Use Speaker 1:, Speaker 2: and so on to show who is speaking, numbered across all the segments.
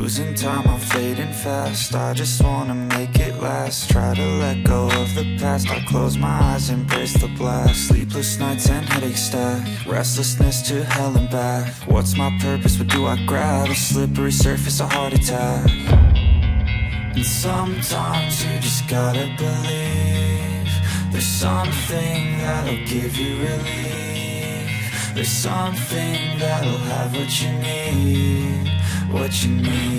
Speaker 1: Losing time, I'm fading fast. I just wanna make it last. Try to let go of the past. I close my eyes, embrace the blast. Sleepless nights and headaches stack. Restlessness to hell and back. What's my purpose? What do I grab? A slippery surface, a heart attack. And sometimes you just gotta believe there's something that'll give you relief. There's something that'll have what you need, what you need.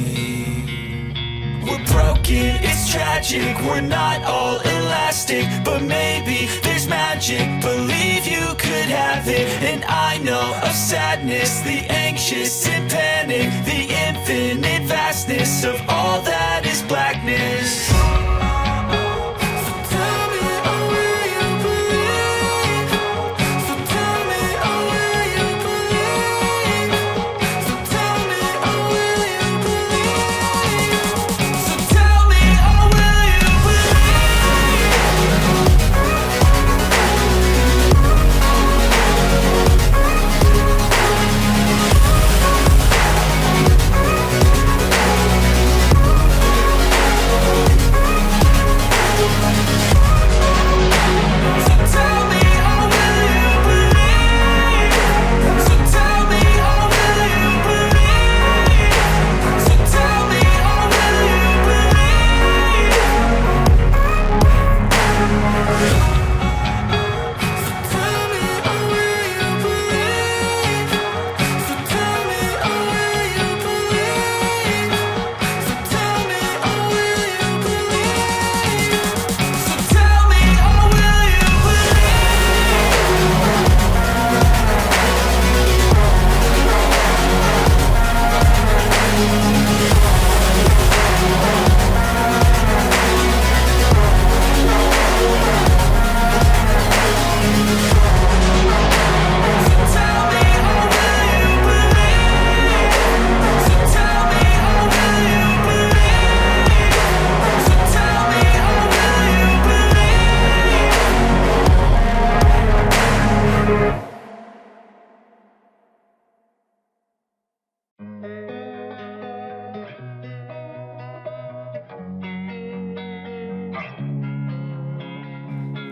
Speaker 1: We're broken, it's tragic, we're not all elastic, but maybe there's magic, believe you could have it. And I know of sadness, the anxious and panic, the infinite vastness of all that is blackness.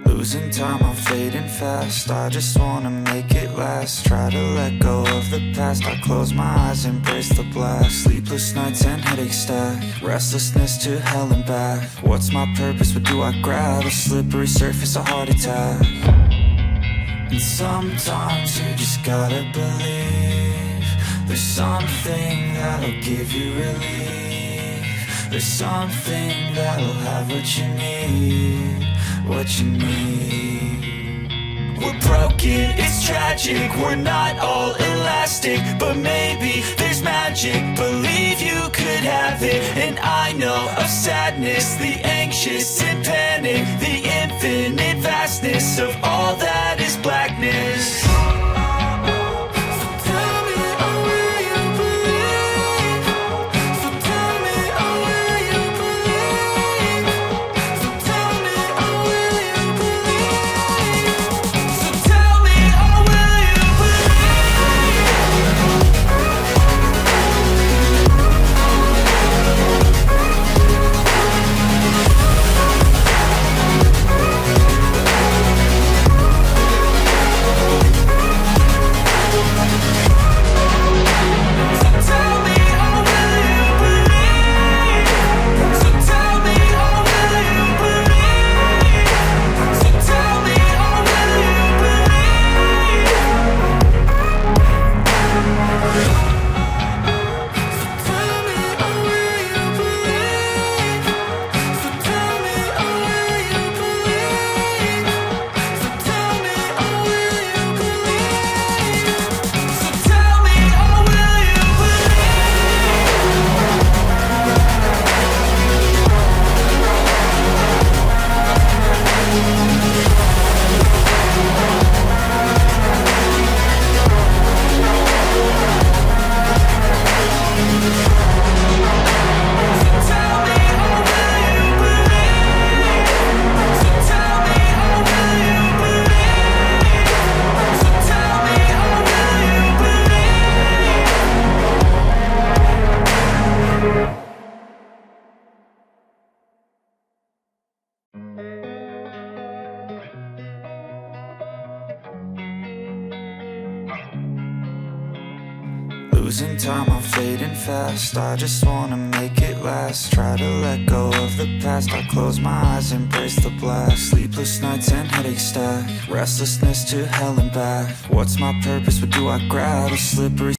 Speaker 1: Losing time, I'm fading fast. I just wanna make it last. Try to let go of the past. I close my eyes, embrace the blast. Sleepless nights and headaches stack. Restlessness to hell and back. What's my purpose? What do I grab? A slippery surface, a heart attack. And sometimes you just gotta believe there's something that'll give you relief. There's something that'll have what you need, what you need. We're broken, it's tragic, we're not all elastic, but maybe there's magic, believe you could have it. And I know of sadness, the anxious and panic, the infinite vastness of all that is blackness. Losing time, I'm fading fast. I just wanna make it last. Try to let go of the past. I close my eyes, embrace the blast. Sleepless nights and headaches stack. Restlessness to hell and back. What's my purpose? What do I grab? A slippery